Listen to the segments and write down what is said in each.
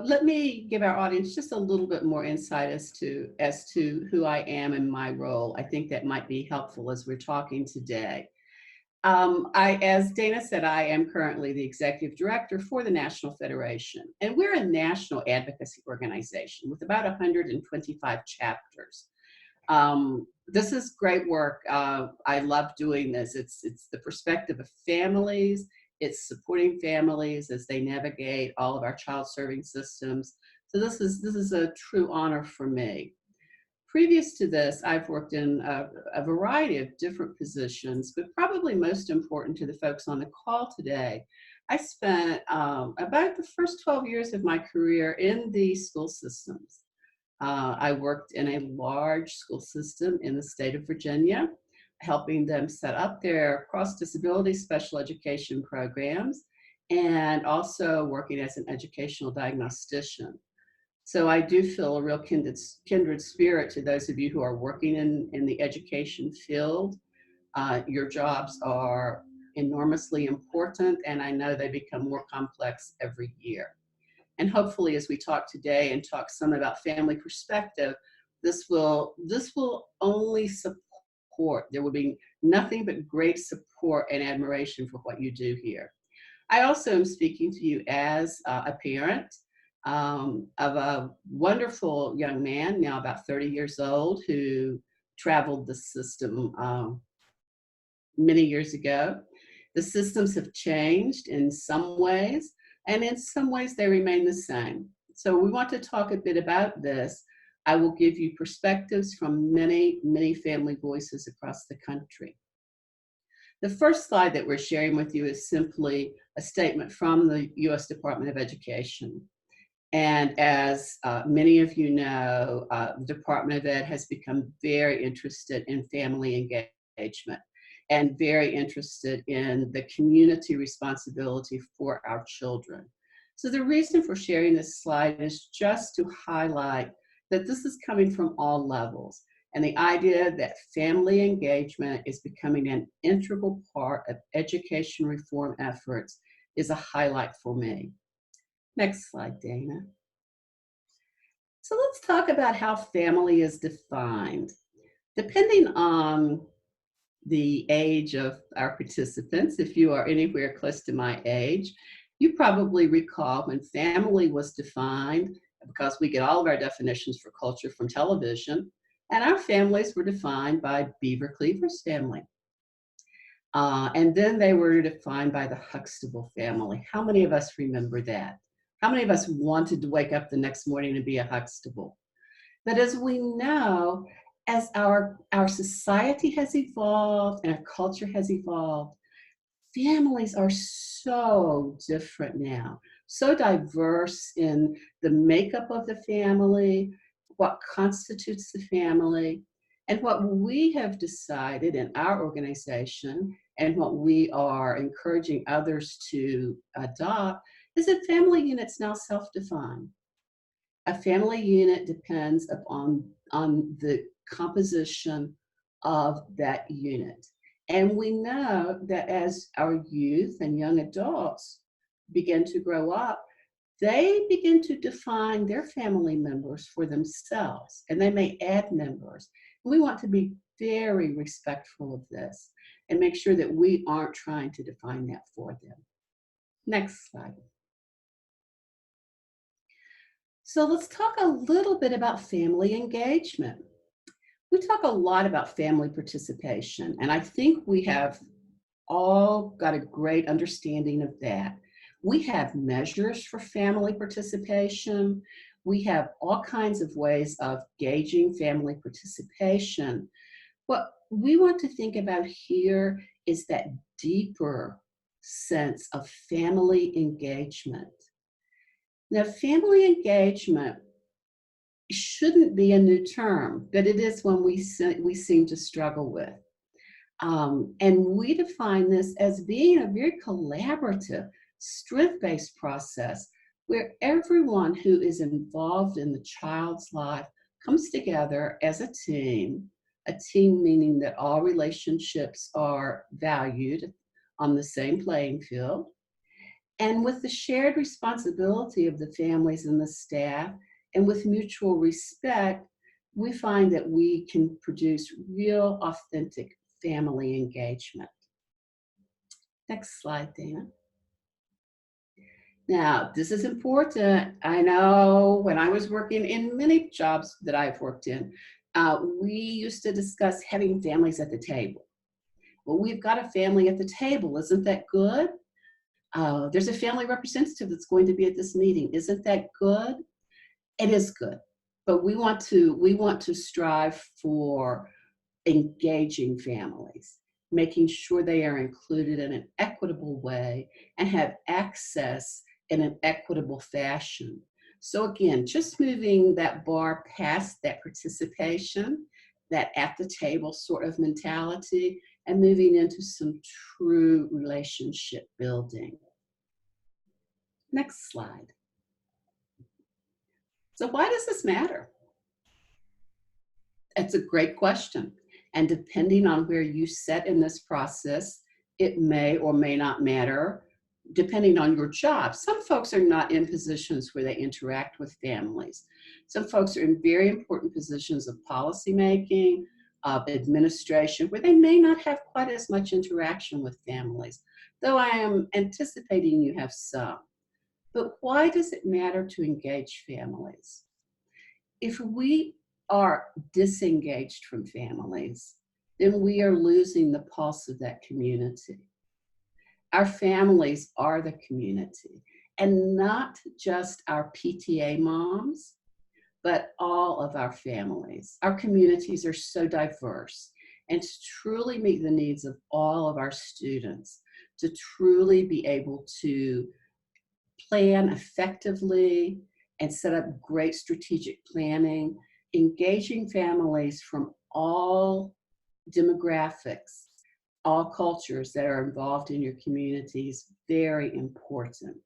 Let me give our audience just a little bit more insight as to who I am and my role. I think that might be helpful as we're talking today. As Dana said, I am currently the executive director for the National Federation, and we're a national advocacy organization with about 125 chapters. This is great work. I love doing this. It's the perspective of families. It's supporting families as they navigate all of our child serving systems. So this is a true honor for me. Previous to this, I've worked in a variety of different positions, but probably most important to the folks on the call today, I spent about the first 12 years of my career in the school systems. I worked in a large school system in the state of Virginia, helping them set up their cross-disability special education programs, and also working as an educational diagnostician. So I do feel a real kindred spirit to those of you who are working in the education field. Your jobs are enormously important, and I know they become more complex every year. And hopefully, as we talk today and talk some about family perspective, this will only support. There will be nothing but great support and admiration for what you do here. I also am speaking to you as a parent of a wonderful young man, now about 30 years old, who traveled the system many years ago. The systems have changed in some ways, and in some ways they remain the same. So we want to talk a bit about this. I will give you perspectives from many, many family voices across the country. The first slide that we're sharing with you is simply a statement from the U.S. Department of Education. And as many of you know, the Department of Ed has become very interested in family engagement and very interested in the community responsibility for our children. So the reason for sharing this slide is just to highlight that this is coming from all levels, and the idea that family engagement is becoming an integral part of education reform efforts is a highlight for me. Next slide, Dana. So let's talk about how family is defined. Depending on the age of our participants, if you are anywhere close to my age, you probably recall when family was defined, because we get all of our definitions for culture from television, and our families were defined by Beaver Cleaver's family. And then they were defined by the Huxtable family. How many of us remember that? How many of us wanted to wake up the next morning and be a Huxtable? But as we know, as our society has evolved and our culture has evolved, families are so different now, so diverse in the makeup of the family, what constitutes the family. And what we have decided in our organization and what we are encouraging others to adopt is that family units now self-define. A family unit depends upon the composition of that unit. And we know that as our youth and young adults begin to grow up, they begin to define their family members for themselves, and they may add members. We want to be very respectful of this and make sure that we aren't trying to define that for them. Next slide. So let's talk a little bit about family engagement. We talk a lot about family participation, and I think we have all got a great understanding of that. We have measures for family participation. We have all kinds of ways of gauging family participation. What we want to think about here is that deeper sense of family engagement. Now, family engagement shouldn't be a new term, but it is one we seem to struggle with. And we define this as being a very collaborative, strength-based process where everyone who is involved in the child's life comes together as a team meaning that all relationships are valued on the same playing field, And with the shared responsibility of the families and the staff, and with mutual respect, we find that we can produce real, authentic family engagement. Next slide, Dana. Now, this is important. I know when I was working in many jobs that I've worked in, we used to discuss having families at the table. Well, we've got a family at the table. Isn't that good? There's a family representative that's going to be at this meeting. Isn't that good? It is good. But we want to strive for engaging families, making sure they are included in an equitable way and have access in an equitable fashion. So again, just moving that bar past that participation, that at the table sort of mentality, and moving into some true relationship building. Next slide. So why does this matter? It's a great question. And depending on where you sit in this process, it may or may not matter, depending on your job. Some folks are not in positions where they interact with families. Some folks are in very important positions of policymaking, of administration, where they may not have quite as much interaction with families, though I am anticipating you have some. But why does it matter to engage families? If we are disengaged from families, then we are losing the pulse of that community. Our families are the community, and not just our PTA moms, but all of our families. Our communities are so diverse, and to truly meet the needs of all of our students, to truly be able to plan effectively and set up great strategic planning, engaging families from all demographics, all cultures that are involved in your community is very important.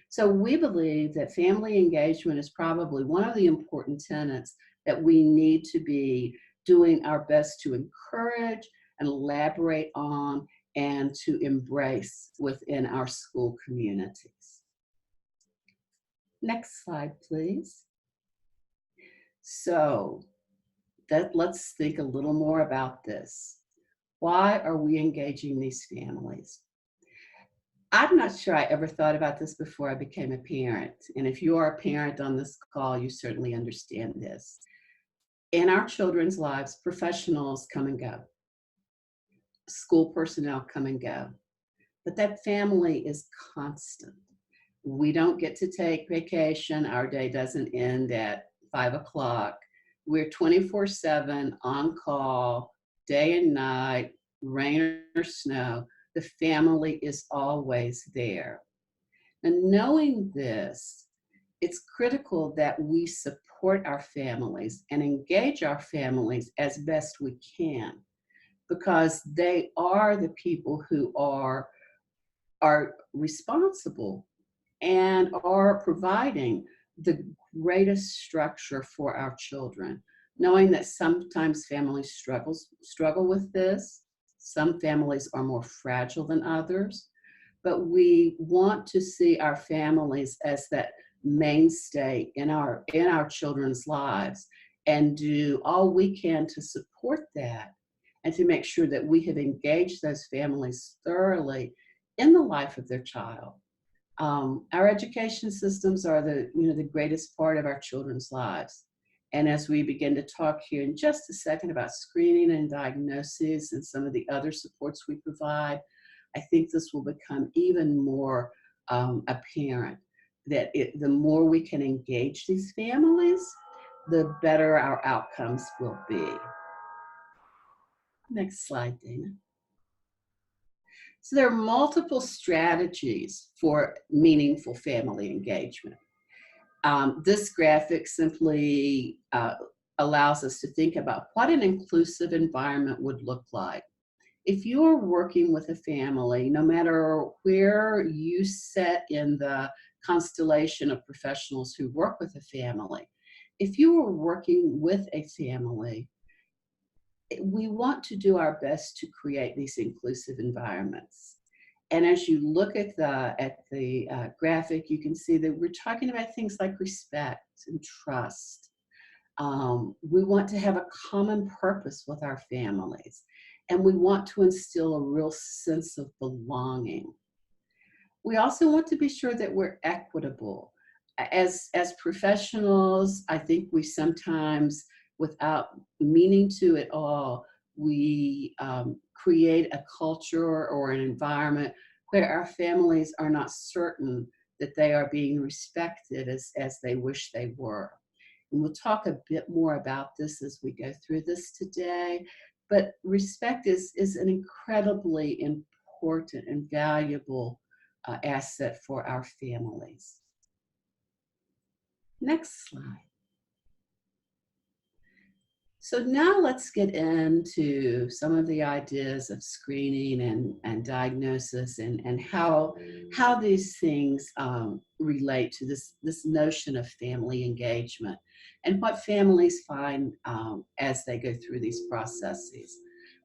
So we believe that family engagement is probably one of the important tenets that we need to be doing our best to encourage and elaborate on and to embrace within our school communities. Next slide, please. So let's think a little more about this. Why are we engaging these families? I'm not sure I ever thought about this before I became a parent. And if you are a parent on this call, you certainly understand this. In our children's lives, professionals come and go. School personnel come and go. But that family is constant. We don't get to take vacation. Our day doesn't end at 5 o'clock. We're 24/7 on call, day and night, rain or snow. The family is always there. And knowing this, it's critical that we support our families and engage our families as best we can, because they are the people who are responsible and are providing the greatest structure for our children. Knowing that sometimes families struggle with this, some families are more fragile than others, but we want to see our families as that mainstay in our children's lives and do all we can to support that and to make sure that we have engaged those families thoroughly in the life of their child. Our education systems are the greatest part of our children's lives. And as we begin to talk here in just a second about screening and diagnosis and some of the other supports we provide, I think this will become even more apparent that the more we can engage these families, the better our outcomes will be. Next slide, Dana. So there are multiple strategies for meaningful family engagement. This graphic simply allows us to think about what an inclusive environment would look like. If you're working with a family, no matter where you sit in the constellation of professionals who work with a family, if you are working with a family, we want to do our best to create these inclusive environments. And as you look at the graphic, you can see that we're talking about things like respect and trust. We want to have a common purpose with our families, and we want to instill a real sense of belonging. We also want to be sure that we're equitable. As professionals, I think we sometimes, without meaning to at all, we create a culture or an environment where our families are not certain that they are being respected as they wish they were. And we'll talk a bit more about this as we go through this today. But respect is an incredibly important and valuable asset for our families. Next slide. So now let's get into some of the ideas of screening and diagnosis and how these things relate to this notion of family engagement and what families find as they go through these processes.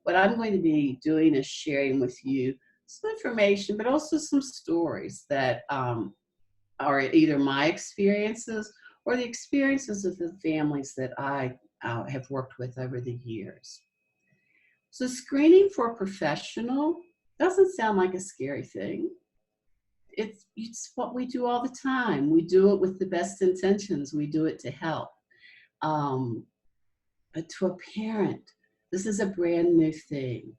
What I'm going to be doing is sharing with you some information, but also some stories that are either my experiences or the experiences of the families that I have worked with over the years. So screening for a professional doesn't sound like a scary thing. It's what we do all the time. We do it with the best intentions. We do it to help. But to a parent, this is a brand new thing.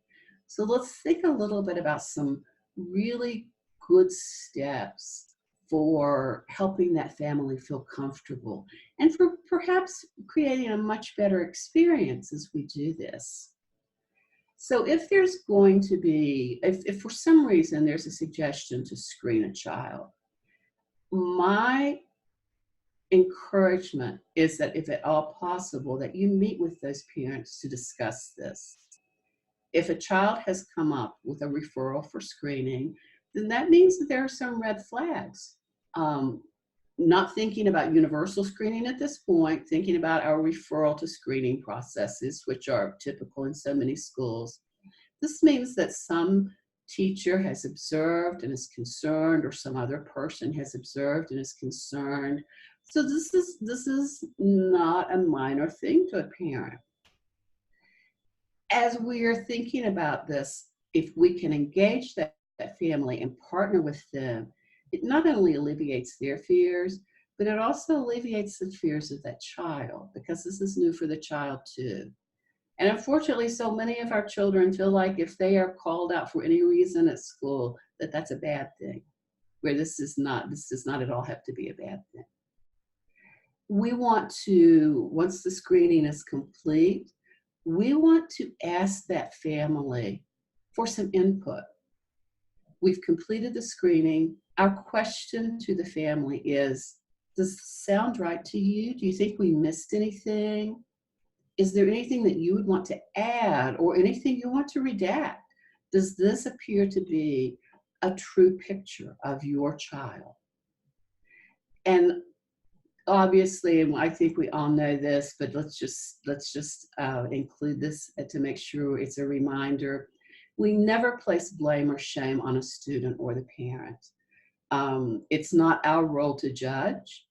So let's think a little bit about some really good steps for helping that family feel comfortable and for perhaps creating a much better experience as we do this. So if there's going to be, if for some reason there's a suggestion to screen a child, my encouragement is that if at all possible, that you meet with those parents to discuss this. If a child has come up with a referral for screening, then that means that there are some red flags. Not thinking about universal screening at this point, thinking about our referral to screening processes, which are typical in so many schools. This means that some teacher has observed and is concerned, or some other person has observed and is concerned. So this is not a minor thing to a parent. As we are thinking about this, if we can engage that family and partner with them, it not only alleviates their fears, but it also alleviates the fears of that child, because this is new for the child too. And unfortunately, so many of our children feel like if they are called out for any reason at school, that that's a bad thing, where this does not at all have to be a bad thing. We want to, once the screening is complete, we want to ask that family for some input. We've completed the screening. Our question to the family is, does this sound right to you? Do you think we missed anything? Is there anything that you would want to add or anything you want to redact? Does this appear to be a true picture of your child? And obviously, and I think we all know this, but let's just include this to make sure it's a reminder. We never place blame or shame on a student or the parent. It's not our role to judge.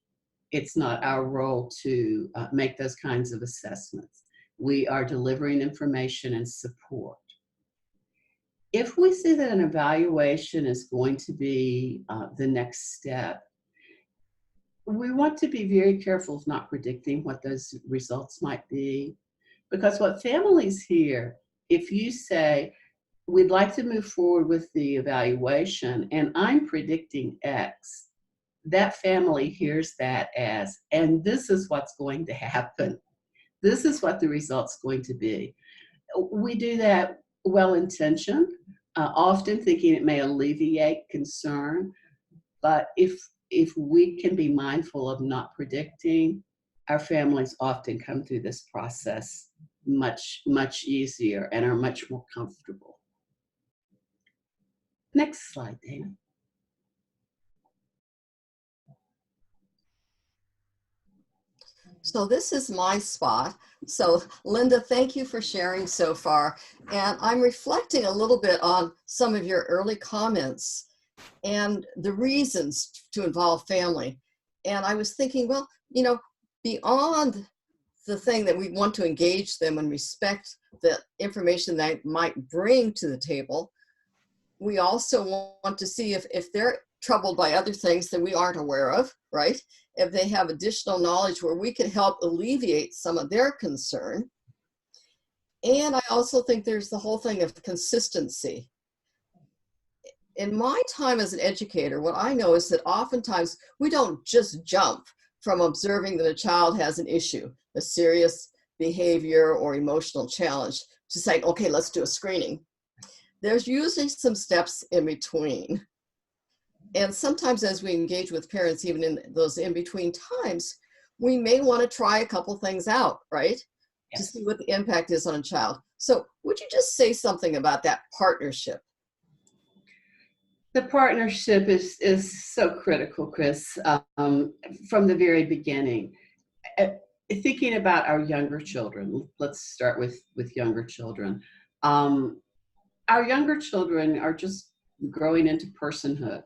It's not our role to make those kinds of assessments. We are delivering information and support. If we see that an evaluation is going to be the next step, we want to be very careful of not predicting what those results might be, because what families hear, if you say, we'd like to move forward with the evaluation and I'm predicting X, that family hears that as, and this is what's going to happen. This is what the result's going to be. We do that well-intentioned, often thinking it may alleviate concern, but if we can be mindful of not predicting, our families often come through this process much, much easier and are much more comfortable. Next slide, Dana. So this is my spot. So Lynda, thank you for sharing so far. And I'm reflecting a little bit on some of your early comments and the reasons to involve family. And I was thinking, well, you know, beyond the thing that we want to engage them and respect the information they might bring to the table, we also want to see if they're troubled by other things that we aren't aware of, right? If they have additional knowledge where we can help alleviate some of their concern. And I also think there's the whole thing of consistency. In my time as an educator, what I know is that oftentimes we don't just jump from observing that a child has an issue, a serious behavior or emotional challenge, to saying, okay, let's do a screening. There's usually some steps in between. And sometimes as we engage with parents, even in those in-between times, we may want to try a couple things out, right? Yes. To see what the impact is on a child. So would you just say something about that partnership? The partnership is so critical, Chris, from the very beginning. Thinking about our younger children, let's start with younger children. Our younger children are just growing into personhood,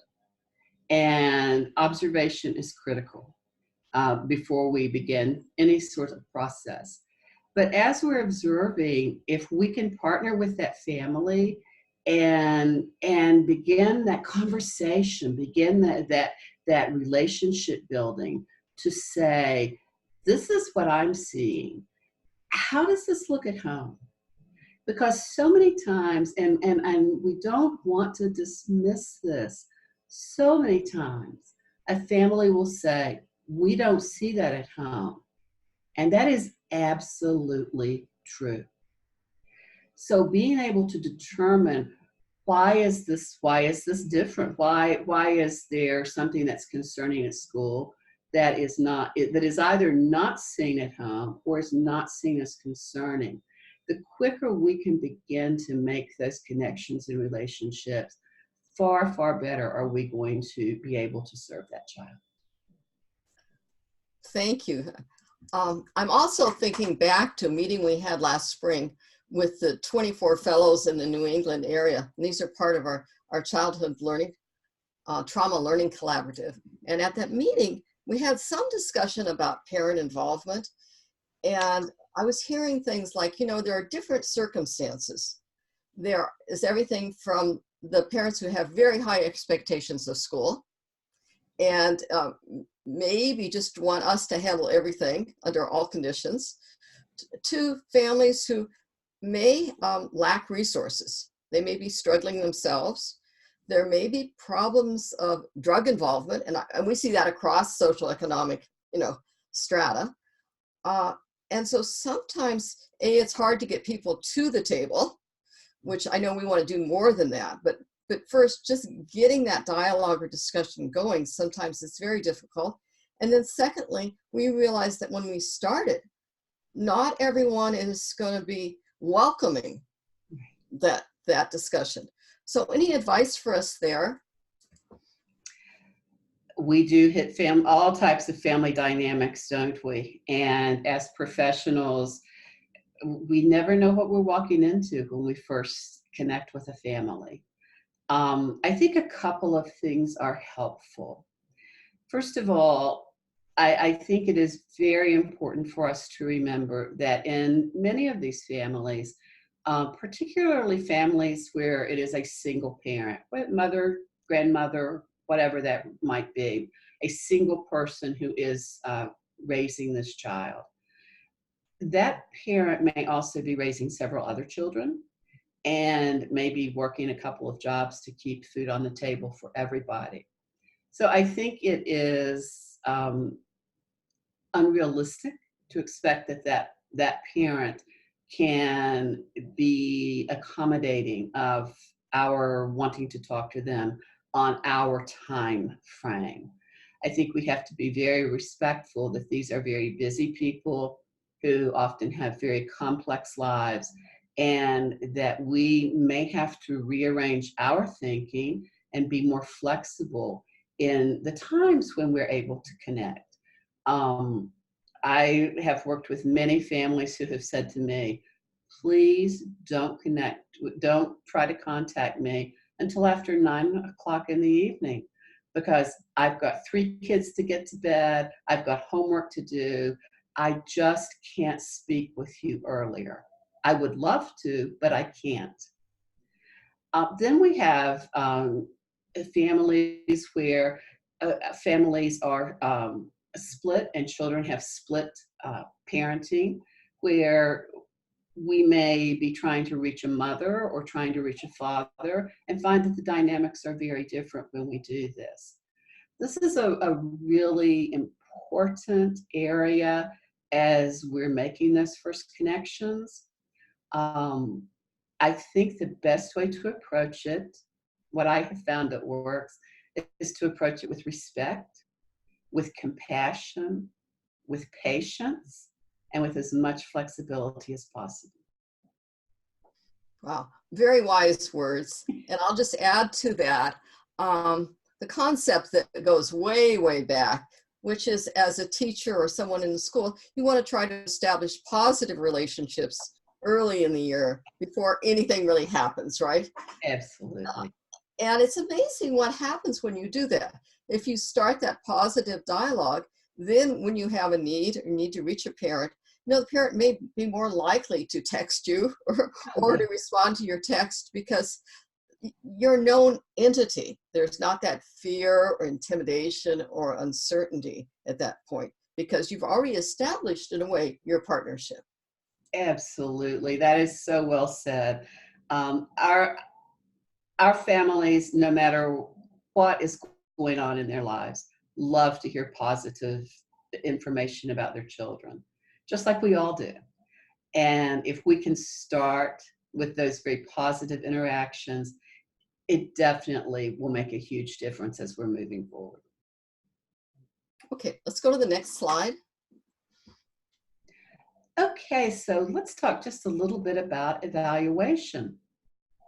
and observation is critical before we begin any sort of process. But as we're observing, if we can partner with that family and begin that conversation, begin that relationship building, to say, this is what I'm seeing. How does this look at home? Because so many times, and we don't want to dismiss this, so many times a family will say, we don't see that at home. And that is absolutely true. So being able to determine, why is this different? Why is there something that's concerning at school that is either not seen at home or is not seen as concerning? The quicker we can begin to make those connections and relationships, far, far better are we going to be able to serve that child. Thank you. I'm also thinking back to a meeting we had last spring with the 24 fellows in the New England area. And these are part of our childhood learning, trauma learning collaborative. And at that meeting, we had some discussion about parent involvement. And I was hearing things like, you know, there are different circumstances. There is everything from the parents who have very high expectations of school and maybe just want us to handle everything under all conditions, to families who may lack resources. They may be struggling themselves. There may be problems of drug involvement, and we see that across social economic, strata. And so sometimes, it's hard to get people to the table, which I know we want to do more than that, but first, just getting that dialogue or discussion going, sometimes it's very difficult. And then secondly, we realize that when we started, not everyone is going to be welcoming that discussion. So any advice for us there? We do hit all types of family dynamics, don't we? And as professionals, we never know what we're walking into when we first connect with a family. I think a couple of things are helpful. First of all, I think it is very important for us to remember that in many of these families, particularly families where it is a single parent, mother, grandmother, whatever that might be, a single person who is raising this child. That parent may also be raising several other children and maybe working a couple of jobs to keep food on the table for everybody. So I think it is unrealistic to expect that parent can be accommodating of our wanting to talk to them on our time frame. I think we have to be very respectful that these are very busy people who often have very complex lives, and that we may have to rearrange our thinking and be more flexible in the times when we're able to connect. I have worked with many families who have said to me, please don't try to contact me until after 9 o'clock in the evening, because I've got 3 kids to get to bed. I've got homework to do. I just can't speak with you earlier. I would love to, but I can't. Then we have families where families are split and children have split parenting, where we may be trying to reach a mother or trying to reach a father and find that the dynamics are very different when we do this. This is a really important area as we're making those first connections. Um, I think the best way to approach it, what I have found that works, is to approach it with respect, with compassion, with patience, and with as much flexibility as possible. Wow, very wise words. And I'll just add to that the concept that goes way, way back, which is as a teacher or someone in the school, you want to try to establish positive relationships early in the year before anything really happens, right? Absolutely. And it's amazing what happens when you do that. If you start that positive dialogue, then when you have a need or need to reach a parent, the parent may be more likely to text you or to respond to your text because you're a known entity. There's not that fear or intimidation or uncertainty at that point because you've already established, in a way, your partnership. Absolutely. That is so well said. Our families, no matter what is going on in their lives, love to hear positive information about their children, just like we all do. And if we can start with those very positive interactions, it definitely will make a huge difference as we're moving forward. Okay, let's go to the next slide. Okay, so let's talk just a little bit about evaluation.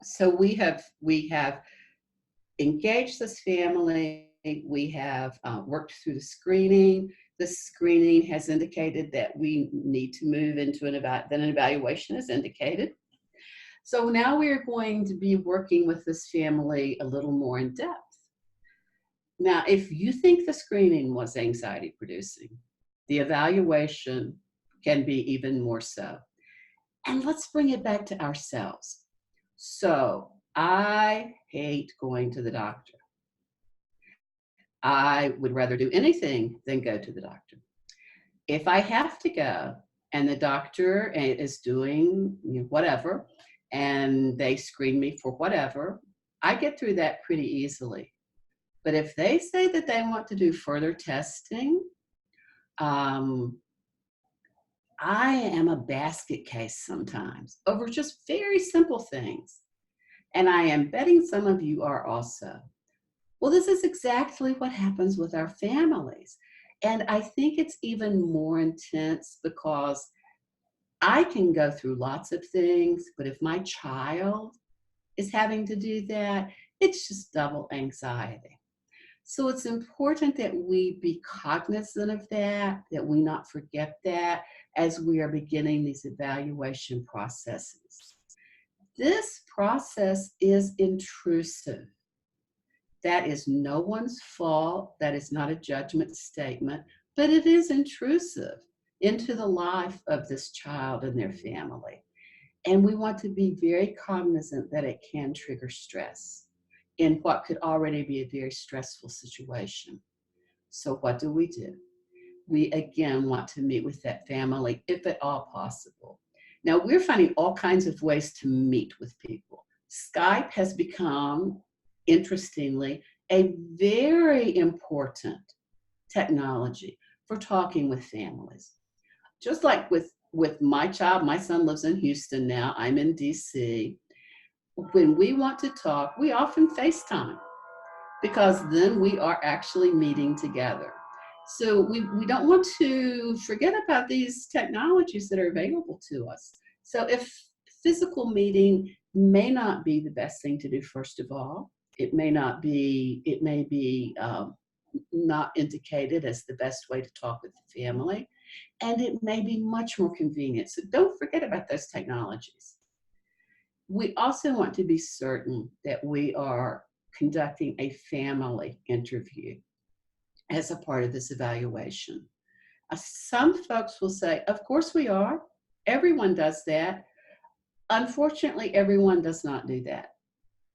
So we have engaged this family. We have worked through the screening. The screening has indicated that we need to move into an evaluation is indicated. So now we're going to be working with this family a little more in depth. Now, if you think the screening was anxiety producing, the evaluation can be even more so. And let's bring it back to ourselves. So I hate going to the doctor. I would rather do anything than go to the doctor. If I have to go and the doctor is doing whatever, and they screen me for whatever, I get through that pretty easily. But if they say that they want to do further testing, I am a basket case sometimes over just very simple things. And I am betting some of you are also. Well, this is exactly what happens with our families. And I think it's even more intense because I can go through lots of things, but if my child is having to do that, it's just double anxiety. So it's important that we be cognizant of that we not forget that as we are beginning these evaluation processes. This process is intrusive. That is no one's fault. That is not a judgment statement, but it is intrusive into the life of this child and their family. And we want to be very cognizant that it can trigger stress in what could already be a very stressful situation. So what do? We again want to meet with that family if at all possible. Now we're finding all kinds of ways to meet with people. Skype has become, interestingly, a very important technology for talking with families. Just like with my child, my son lives in Houston now, I'm in DC. When we want to talk, we often FaceTime because then we are actually meeting together. So we don't want to forget about these technologies that are available to us. So if physical meeting may not be the best thing to do, first of all, it may be not indicated as the best way to talk with the family. and it may be much more convenient. So don't forget about those technologies. We also want to be certain that we are conducting a family interview as a part of this evaluation. Some folks will say, of course we are. Everyone does that. Unfortunately, everyone does not do that.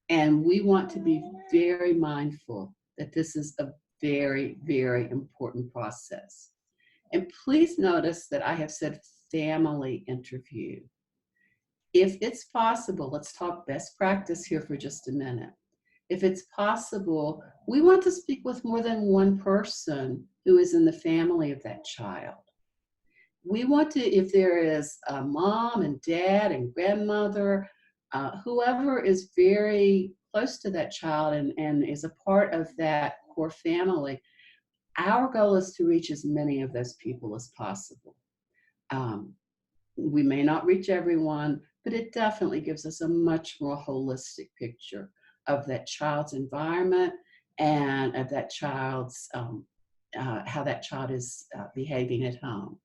And we want to be very mindful that this is a very, very important process. And please notice that I have said family interview. If it's possible, let's talk best practice here for just a minute. If it's possible, we want to speak with more than one person who is in the family of that child. We want to, if there is a mom and dad and grandmother, whoever is very close to that child and is a part of that core family, our goal is to reach as many of those people as possible. We may not reach everyone, but it definitely gives us a much more holistic picture of that child's environment and of that child's, how that child is behaving at home.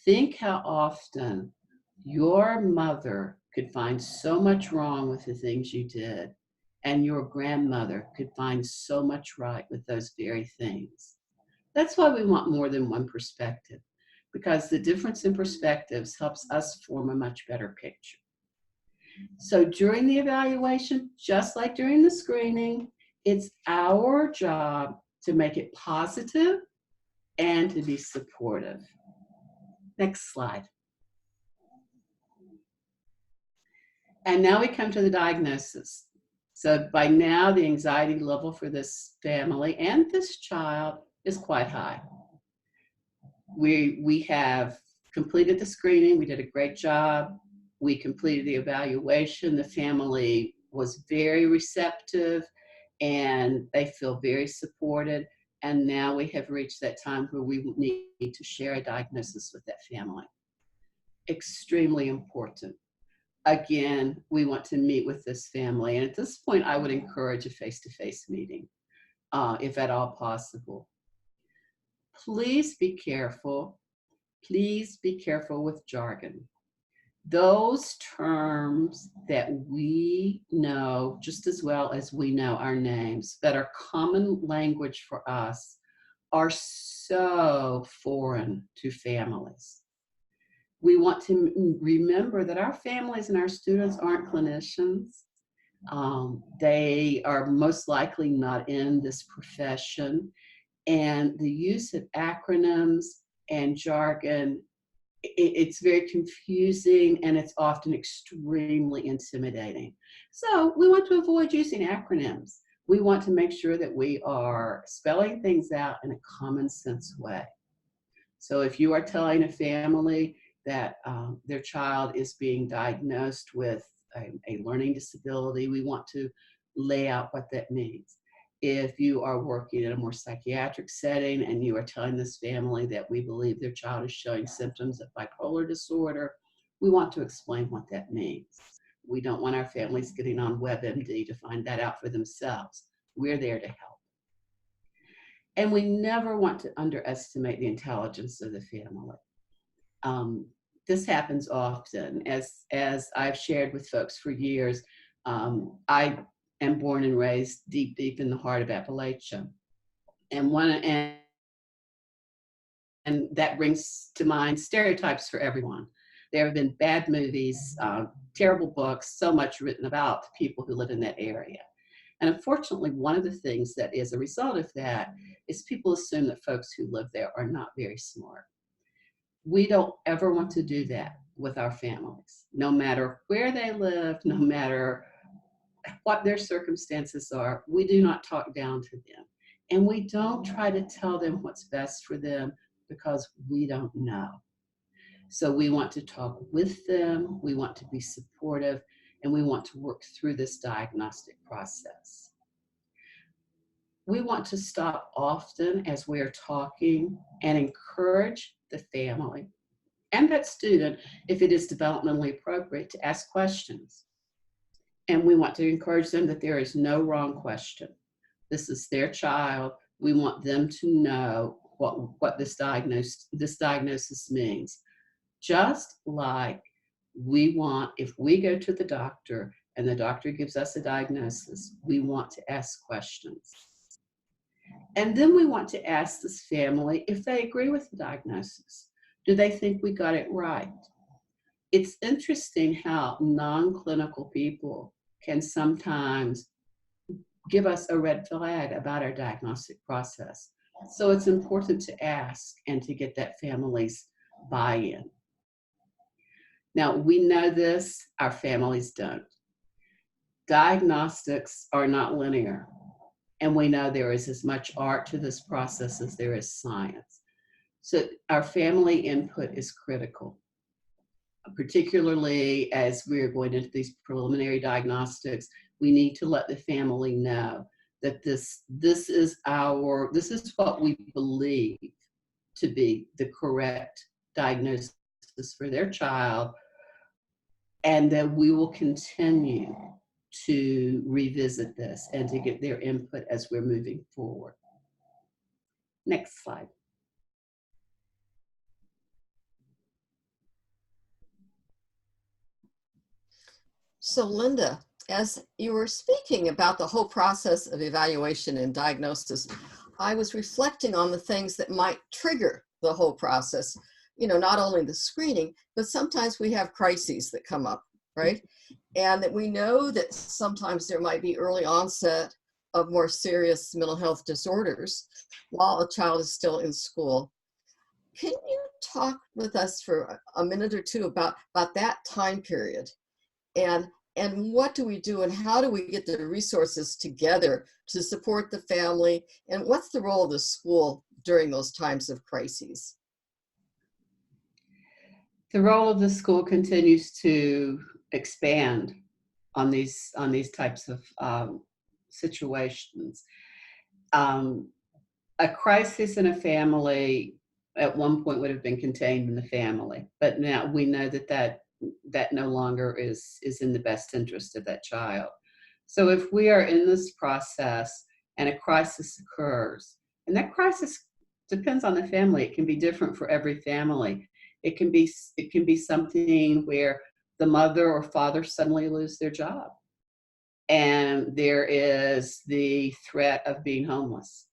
Think how often your mother could find so much wrong with the things you did, and your grandmother could find so much right with those very things. That's why we want more than one perspective, because the difference in perspectives helps us form a much better picture. So during the evaluation, just like during the screening, it's our job to make it positive and to be supportive. Next slide. And now we come to the diagnosis. So by now, the anxiety level for this family and this child is quite high. We have completed the screening. We did a great job. We completed the evaluation. The family was very receptive and they feel very supported. And now we have reached that time where we need to share a diagnosis with that family. Extremely important. Again, we want to meet with this family. And at this point, I would encourage a face-to-face meeting, if at all possible. Please be careful. Please be careful with jargon. Those terms that we know just as well as we know our names, that are common language for us, are so foreign to families. We want to remember that our families and our students aren't clinicians. They are most likely not in this profession. And the use of acronyms and jargon, it's very confusing and it's often extremely intimidating. So we want to avoid using acronyms. We want to make sure that we are spelling things out in a common sense way. So if you are telling a family that their child is being diagnosed with a learning disability, we want to lay out what that means. If you are working in a more psychiatric setting and you are telling this family that we believe their child is showing symptoms of bipolar disorder, we want to explain what that means. We don't want our families getting on WebMD to find that out for themselves. We're there to help. And we never want to underestimate the intelligence of the family. This happens often. As I've shared with folks for years, I am born and raised deep, deep in the heart of Appalachia. And that brings to mind stereotypes for everyone. There have been bad movies, terrible books, so much written about the people who live in that area. And unfortunately, one of the things that is a result of that is people assume that folks who live there are not very smart. We don't ever want to do that with our families, no matter where they live, no matter what their circumstances are. We do not talk down to them. And we don't try to tell them what's best for them because we don't know. So we want to talk with them, we want to be supportive, and we want to work through this diagnostic process. We want to stop often as we are talking and encourage the family and that student, if it is developmentally appropriate, to ask questions. And we want to encourage them that there is no wrong question. This is their child. We want them to know what this diagnosis means. Just like we want, if we go to the doctor and the doctor gives us a diagnosis, we want to ask questions. And then we want to ask this family if they agree with the diagnosis. Do they think we got it right? It's interesting how non-clinical people can sometimes give us a red flag about our diagnostic process. So it's important to ask and to get that family's buy-in. Now, we know this, our families don't. Diagnostics are not linear, and we know there is as much art to this process as there is science. So our family input is critical, particularly as we're going into these preliminary diagnostics. We need to let the family know that this is what we believe to be the correct diagnosis for their child, and that we will continue to revisit this and to get their input as we're moving forward. Next slide. So Lynda, as you were speaking about the whole process of evaluation and diagnosis, I was reflecting on the things that might trigger the whole process. You know, not only the screening, but sometimes we have crises that come up, right? And that we know that sometimes there might be early onset of more serious mental health disorders while a child is still in school. Can you talk with us for a minute or two about that time period? And what do we do and how do we get the resources together to support the family? And what's the role of the school during those times of crises? The role of the school continues to expand on these types of situations. A crisis in a family at one point would have been contained in the family, but now we know that no longer is in the best interest of that child. So if we are in this process and a crisis occurs, and that crisis depends on the family, it can be different for every family. It can be something where the mother or father suddenly lose their job, and there is the threat of being homeless.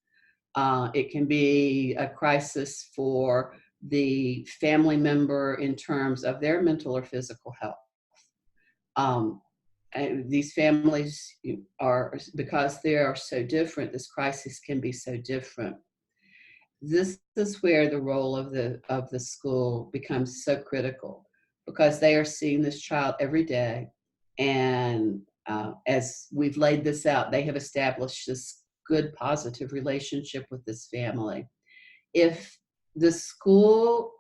It can be a crisis for the family member in terms of their mental or physical health. And these families are, because they are so different, this crisis can be so different. This is where the role of the school becomes so critical, because they are seeing this child every day, and as we've laid this out, they have established this good, positive relationship with this family. If the school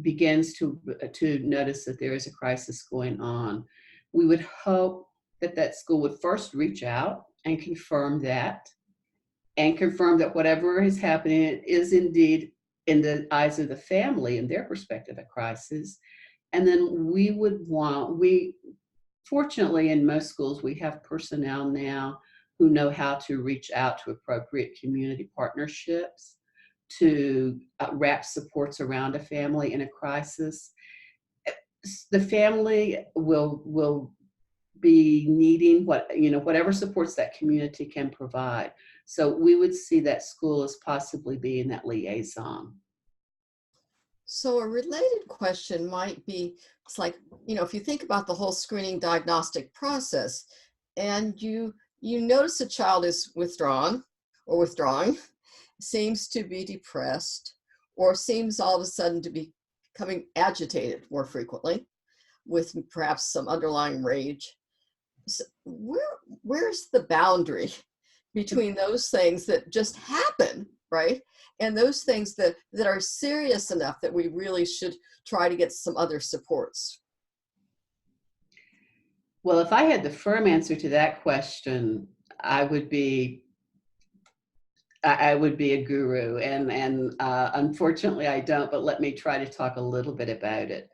begins to notice that there is a crisis going on, we would hope that school would first reach out and confirm that whatever is happening is indeed, in the eyes of the family and their perspective, a crisis. And then fortunately, in most schools, we have personnel now who know how to reach out to appropriate community partnerships to wrap supports around a family in a crisis. The family will be needing whatever supports that community can provide. So we would see that school as possibly being that liaison. So a related question might be, it's like, if you think about the whole screening diagnostic process and you notice a child is withdrawn or withdrawing, seems to be depressed, or seems all of a sudden to be becoming agitated more frequently with perhaps some underlying rage. So where's the boundary between those things that just happen, right? And those things that are serious enough that we really should try to get some other supports? Well, if I had the firm answer to that question, I would be a guru, and unfortunately I don't, but let me try to talk a little bit about it.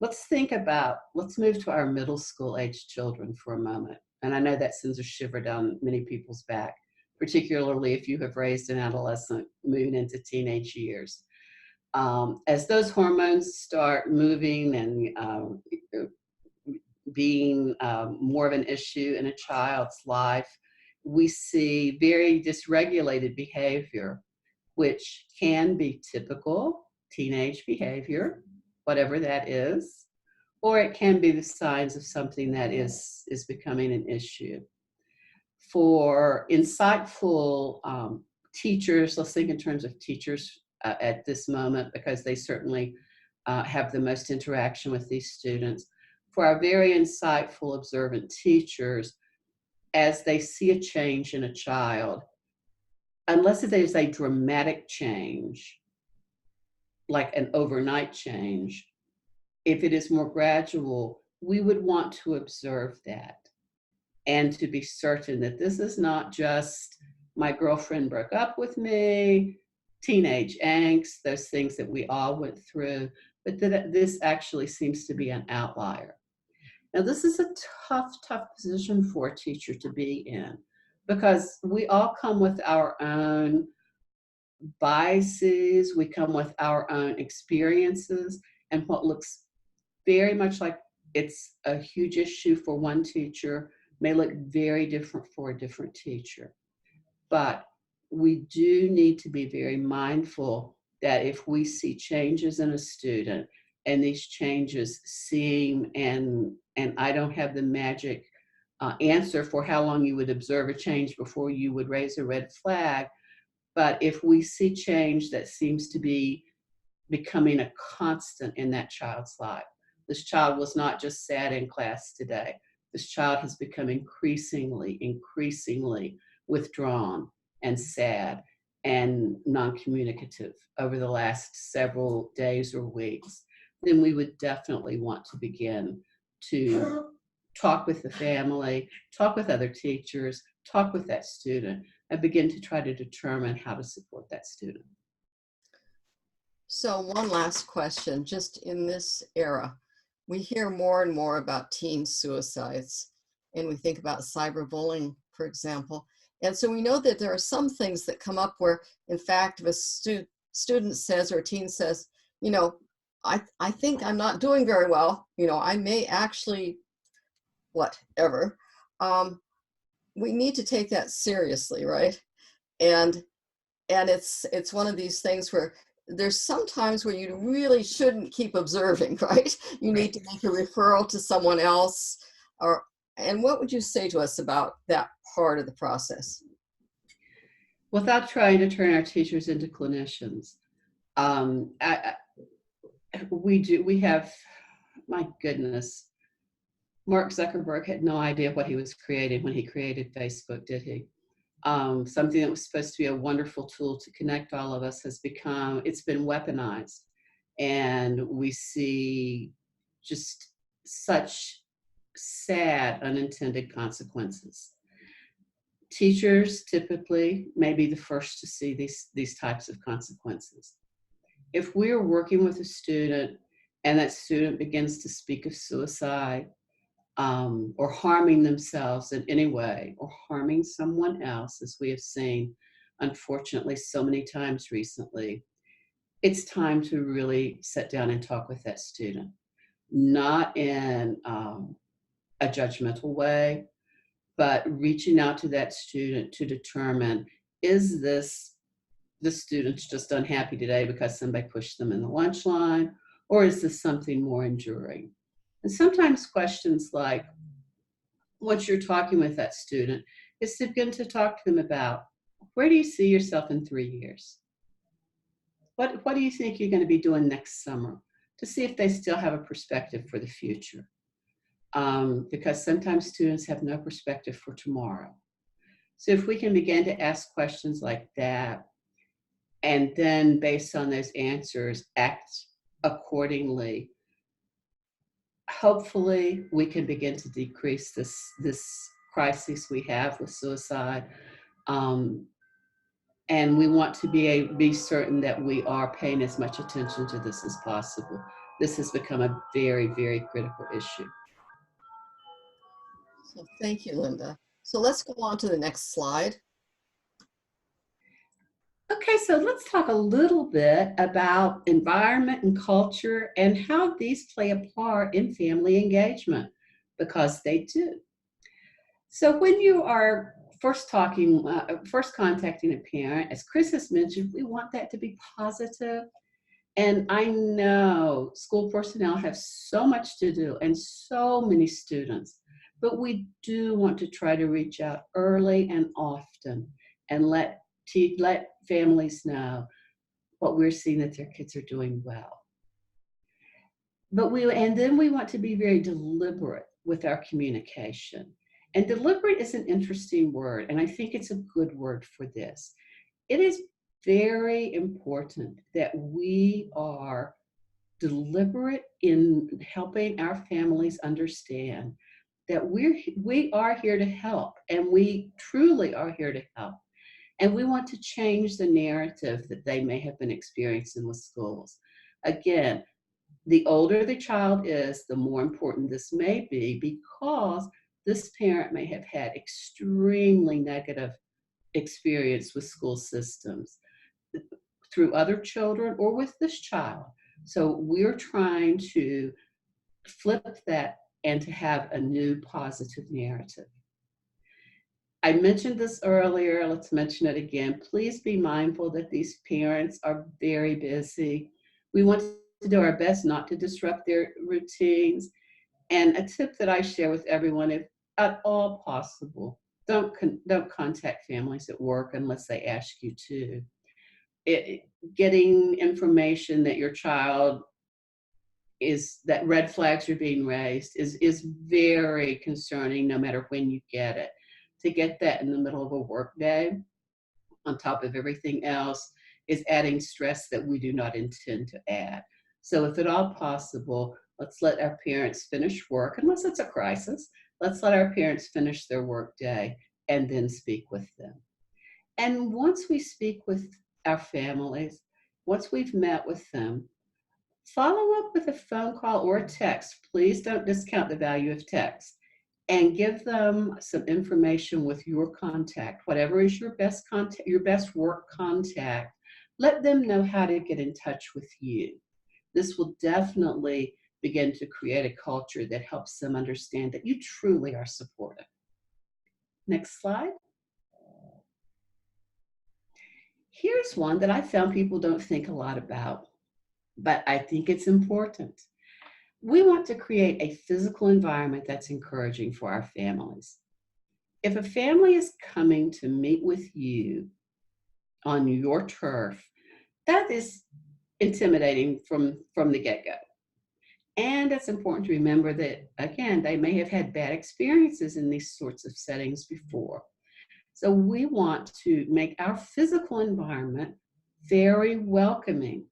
Let's move to our middle school age children for a moment. And I know that sends a shiver down many people's back, particularly if you have raised an adolescent moving into teenage years. As those hormones start moving and being more of an issue in a child's life, we see very dysregulated behavior, which can be typical teenage behavior, whatever that is, or it can be the signs of something that is becoming an issue. For insightful teachers, let's think in terms of teachers at this moment, because they certainly have the most interaction with these students. For our very insightful, observant teachers, as they see a change in a child, unless it is a dramatic change, like an overnight change, if it is more gradual, we would want to observe that and to be certain that this is not just my girlfriend broke up with me, teenage angst, those things that we all went through, but that this actually seems to be an outlier. Now, this is a tough position for a teacher to be in, because we all come with our own biases, we come with our own experiences, and what looks very much like it's a huge issue for one teacher may look very different for a different teacher. But we do need to be very mindful that if we see changes in a student and these changes seem, and I don't have the magic answer for how long you would observe a change before you would raise a red flag, but if we see change that seems to be becoming a constant in that child's life, this child was not just sad in class today. This child has become increasingly withdrawn and sad and non-communicative over the last several days or weeks, then we would definitely want to begin to talk with the family, talk with other teachers, talk with that student, and begin to try to determine how to support that student. So one last question, just in this era, we hear more and more about teen suicides, and we think about cyberbullying, for example. And so we know that there are some things that come up where, in fact, if a student says or a teen says, you know, I think I'm not doing very well, you know, I may actually, whatever. We need to take that seriously, right? And it's one of these things where there's some times where you really shouldn't keep observing, right? You need to make a referral to someone else. And what would you say to us about that part of the process? Without trying to turn our teachers into clinicians, we have, my goodness, Mark Zuckerberg had no idea what he was creating when he created Facebook, did he? Something that was supposed to be a wonderful tool to connect all of us has become, it's been weaponized. And we see just such sad unintended consequences. Teachers typically may be the first to see these types of consequences. If we're working with a student and that student begins to speak of suicide, or harming themselves in any way, or harming someone else, as we have seen, unfortunately, so many times recently, it's time to really sit down and talk with that student, not in a judgmental way, but reaching out to that student to determine, is the student's just unhappy today because somebody pushed them in the lunch line, or is this something more enduring? And sometimes questions like, once you're talking with that student, is to begin to talk to them about, where do you see yourself in 3 years? What do you think you're going to be doing next summer? To see if they still have a perspective for the future. Because sometimes students have no perspective for tomorrow. So if we can begin to ask questions like that, and then based on those answers, act accordingly, hopefully we can begin to decrease this crisis we have with suicide. And we want to be certain that we are paying as much attention to this as possible. This has become a very, very critical issue. So thank you, Lynda. So let's go on to the next slide. Okay, so let's talk a little bit about environment and culture and how these play a part in family engagement, because they do. So when you are first contacting a parent, as Chris has mentioned, we want that to be positive. And I know school personnel have so much to do and so many students, but we do want to try to reach out early and often and let families know what we're seeing, that their kids are doing well. And then we want to be very deliberate with our communication. And deliberate is an interesting word, and I think it's a good word for this. It is very important that we are deliberate in helping our families understand that we are here to help, and we truly are here to help. And we want to change the narrative that they may have been experiencing with schools. Again, the older the child is, the more important this may be, because this parent may have had extremely negative experience with school systems through other children or with this child. So we're trying to flip that and to have a new positive narrative. I mentioned this earlier, let's mention it again. Please be mindful that these parents are very busy. We want to do our best not to disrupt their routines. And a tip that I share with everyone, if at all possible, don't contact families at work unless they ask you to. Getting information that your child that red flags are being raised is very concerning, no matter when you get it. To get that in the middle of a work day, on top of everything else, is adding stress that we do not intend to add. So if at all possible, let's let our parents finish work, unless it's a crisis. Let's let our parents finish their work day and then speak with them. And once we speak with our families, once we've met with them, follow up with a phone call or a text. Please don't discount the value of text. And give them some information with your contact, whatever is your best contact, your best work contact. Let them know how to get in touch with you. This will definitely begin to create a culture that helps them understand that you truly are supportive. Next slide. Here's one that I found people don't think a lot about, but I think it's important. We want to create a physical environment that's encouraging for our families. If a family is coming to meet with you on your turf, that is intimidating from the get-go. And it's important to remember that, again, they may have had bad experiences in these sorts of settings before. So we want to make our physical environment very welcoming.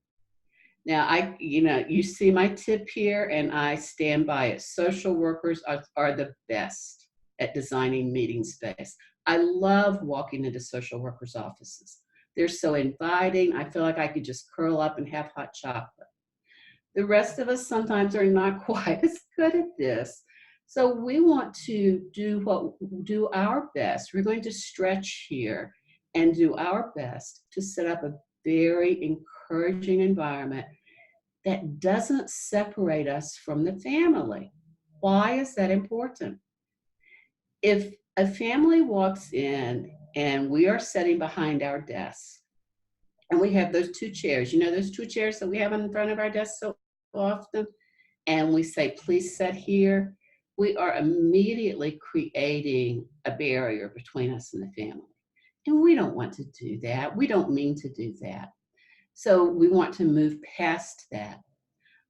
Now, you see my tip here, and I stand by it. Social workers are the best at designing meeting space. I love walking into social workers' offices. They're so inviting. I feel like I could just curl up and have hot chocolate. The rest of us sometimes are not quite as good at this. So we want to do our best. We're going to stretch here and do our best to set up a very encouraging environment that doesn't separate us from the family. Why is that important? If a family walks in and we are sitting behind our desk and we have those two chairs, those two chairs that we have in front of our desk so often, and we say, please sit here, we are immediately creating a barrier between us and the family. And we don't want to do that. We don't mean to do that. So we want to move past that.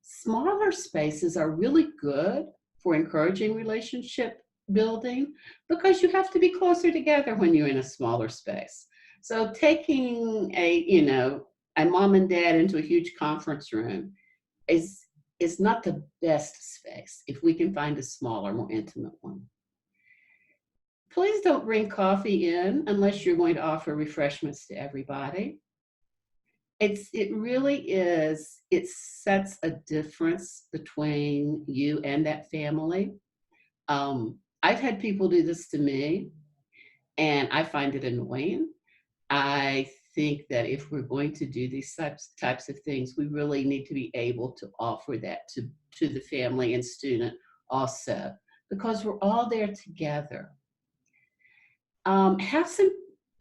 Smaller spaces are really good for encouraging relationship building, because you have to be closer together when you're in a smaller space. So taking a mom and dad into a huge conference room is not the best space if we can find a smaller, more intimate one. Please don't bring coffee in unless you're going to offer refreshments to everybody. It really is, it sets a difference between you and that family. I've had people do this to me, and I find it annoying. I think that if we're going to do these types of things, we really need to be able to offer that to the family and student also, because we're all there together. Have some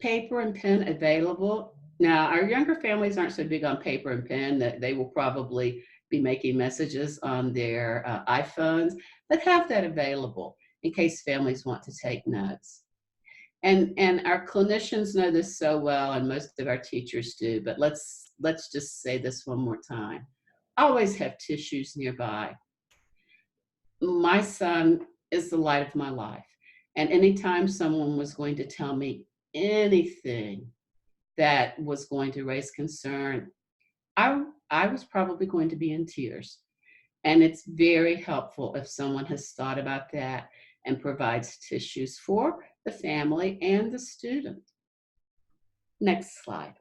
paper and pen available. Now, our younger families aren't so big on paper and pen, that they will probably be making messages on their iPhones, but have that available in case families want to take notes. And our clinicians know this so well, and most of our teachers do, but let's just say this one more time. Always have tissues nearby. My son is the light of my life. And anytime someone was going to tell me anything that was going to raise concern, I was probably going to be in tears. And it's very helpful if someone has thought about that and provides tissues for the family and the student. Next slide.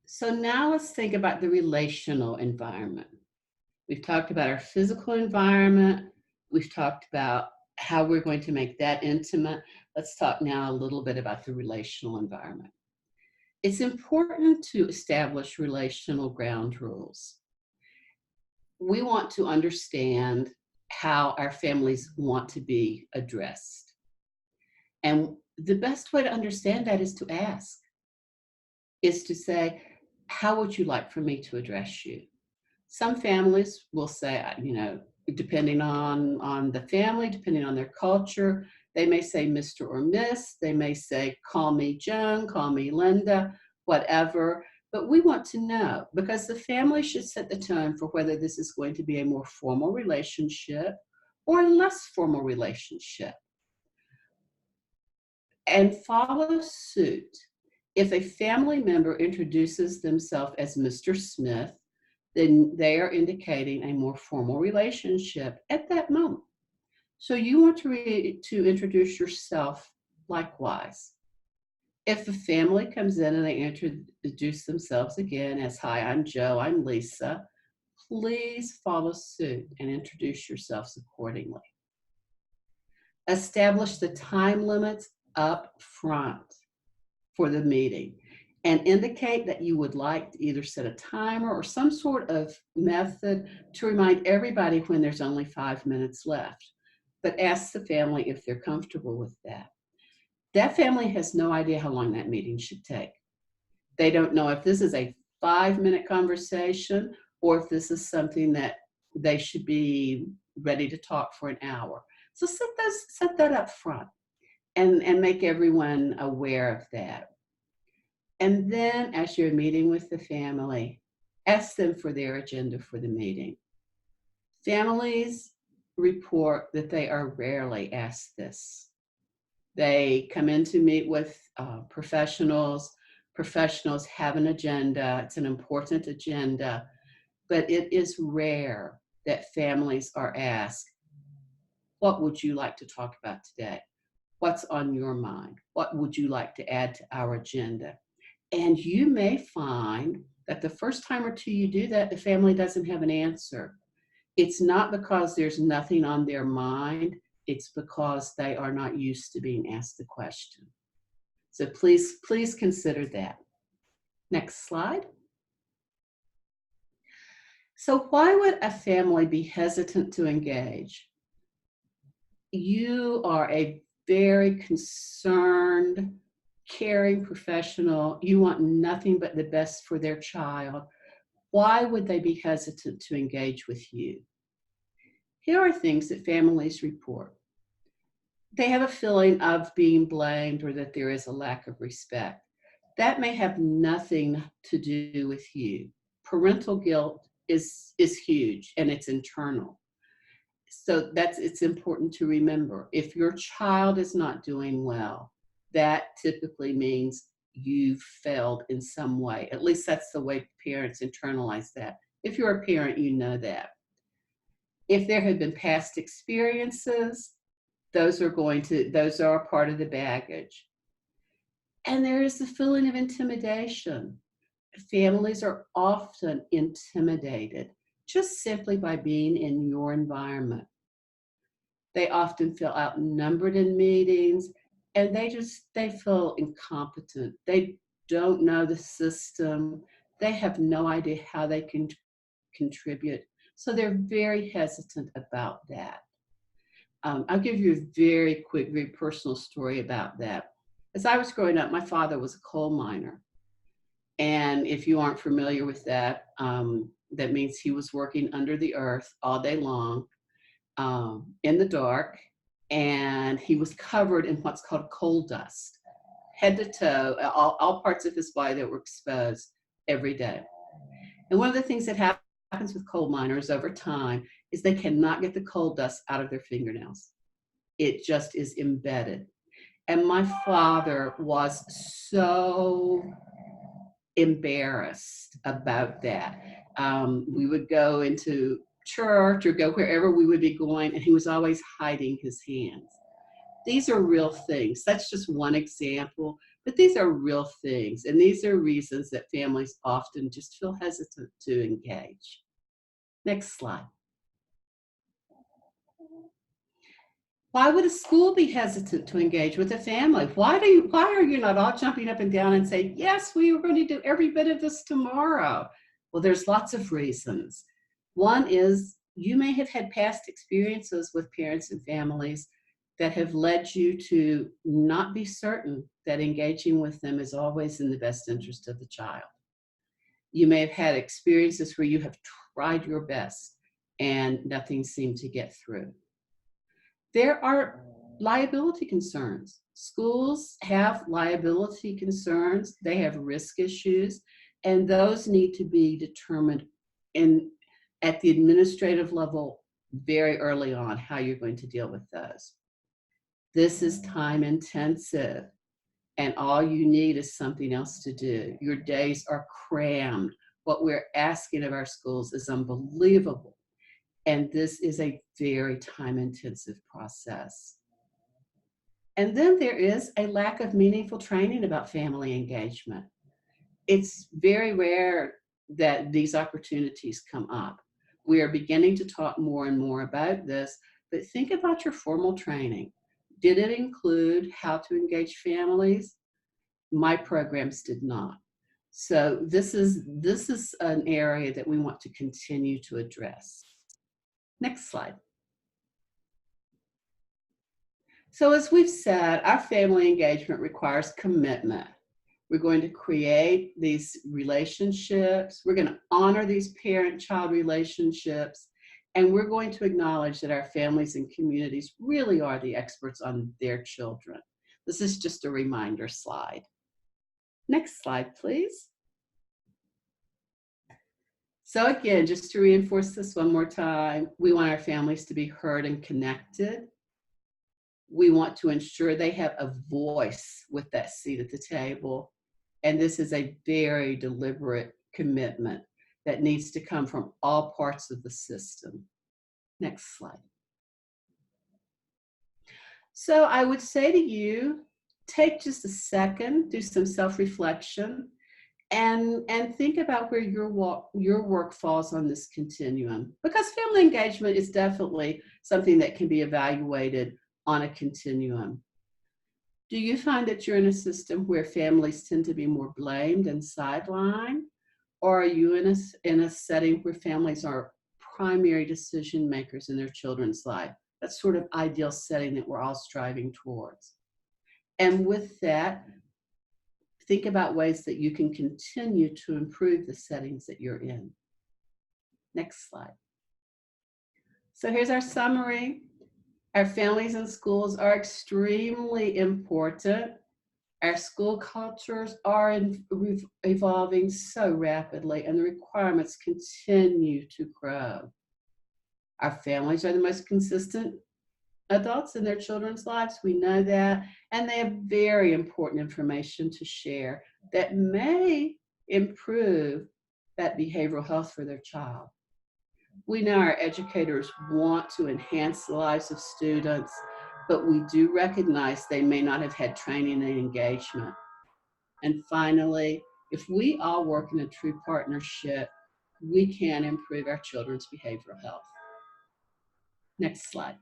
So now let's think about the relational environment. We've talked about our physical environment. We've talked about how we're going to make that intimate. Let's talk now a little bit about the relational environment. It's important to establish relational ground rules. We want to understand how our families want to be addressed. And the best way to understand that is to ask, is to say, how would you like for me to address you? Some families will say, depending on the family, depending on their culture, they may say Mr. or Miss, they may say, call me Joan, call me Lynda, whatever. But we want to know, because the family should set the tone for whether this is going to be a more formal relationship or a less formal relationship. And follow suit. If a family member introduces themselves as Mr. Smith, then they are indicating a more formal relationship at that moment. So you want to introduce yourself likewise. If the family comes in and they introduce themselves again as, hi, I'm Joe, I'm Lisa, please follow suit and introduce yourselves accordingly. Establish the time limits up front for the meeting and indicate that you would like to either set a timer or some sort of method to remind everybody when there's only 5 minutes left. But ask the family if they're comfortable with that. That family has no idea how long that meeting should take. They don't know if this is a 5-minute conversation or if this is something that they should be ready to talk for an hour. So set that up front and make everyone aware of that. And then as you're meeting with the family, ask them for their agenda for the meeting. Families report that they are rarely asked this. They come in to meet with professionals. Professionals have an agenda. It's an important agenda, but it is rare that families are asked, what would you like to talk about today? What's on your mind? What would you like to add to our agenda? And you may find that the first time or two you do that, the family doesn't have an answer. It's not because there's nothing on their mind. It's because they are not used to being asked the question. So please consider that. Next slide. So why would a family be hesitant to engage? You are a very concerned, caring professional. You want nothing but the best for their child. Why would they be hesitant to engage with you? Here are things that families report. They have a feeling of being blamed or that there is a lack of respect. That may have nothing to do with you. Parental guilt is huge and it's internal. So it's important to remember. If your child is not doing well, that typically means you've failed in some way. At least that's the way parents internalize that. If you're a parent, you know that. If there have been past experiences, those are a part of the baggage. And there is the feeling of intimidation. Families are often intimidated just simply by being in your environment. They often feel outnumbered in meetings. and they feel incompetent. They don't know the system. They have no idea how they can contribute. So they're very hesitant about that. I'll give you a very quick, very personal story about that. As I was growing up, my father was a coal miner. And if you aren't familiar with that, that means he was working under the earth all day long, in the dark, and he was covered in what's called coal dust, head to toe, all parts of his body that were exposed every day. And one of the things that happens with coal miners over time is they cannot get the coal dust out of their fingernails. It just is embedded. And my father was so embarrassed about that. We would go into church or go wherever we would be going, and he was always hiding his hands. These are real things. That's just one example, but these are real things. And these are reasons that families often just feel hesitant to engage. Next slide. Why would a school be hesitant to engage with a family? Why are you not all jumping up and down and saying, yes, we are going to do every bit of this tomorrow? Well, there's lots of reasons. One is you may have had past experiences with parents and families that have led you to not be certain that engaging with them is always in the best interest of the child. You may have had experiences where you have tried your best and nothing seemed to get through. There are liability concerns. Schools have liability concerns. They have risk issues, and those need to be determined at the administrative level very early on, how you're going to deal with those. This is time intensive, and all you need is something else to do. Your days are crammed. What we're asking of our schools is unbelievable. And this is a very time-intensive process. And then there is a lack of meaningful training about family engagement. It's very rare that these opportunities come up. We are beginning to talk more and more about this, but think about your formal training. Did it include how to engage families? My programs did not. So this is an area that we want to continue to address. Next slide. So as we've said, our family engagement requires commitment. We're going to create these relationships. We're going to honor these parent-child relationships. And we're going to acknowledge that our families and communities really are the experts on their children. This is just a reminder slide. Next slide, please. So again, just to reinforce this one more time, we want our families to be heard and connected. We want to ensure they have a voice with that seat at the table. And this is a very deliberate commitment that needs to come from all parts of the system. Next slide. So I would say to you, take just a second, do some self-reflection, and think about where your work falls on this continuum. Because family engagement is definitely something that can be evaluated on a continuum. Do you find that you're in a system where families tend to be more blamed and sidelined? Or are you in a setting where families are primary decision makers in their children's life? That's sort of ideal setting that we're all striving towards. And with that, think about ways that you can continue to improve the settings that you're in. Next slide. So here's our summary. Our families and schools are extremely important. Our school cultures are evolving so rapidly, and the requirements continue to grow. Our families are the most consistent adults in their children's lives. We know that, and they have very important information to share that may improve that behavioral health for their child. We know our educators want to enhance the lives of students, but we do recognize they may not have had training and engagement. And finally, if we all work in a true partnership, we can improve our children's behavioral health. Next slide.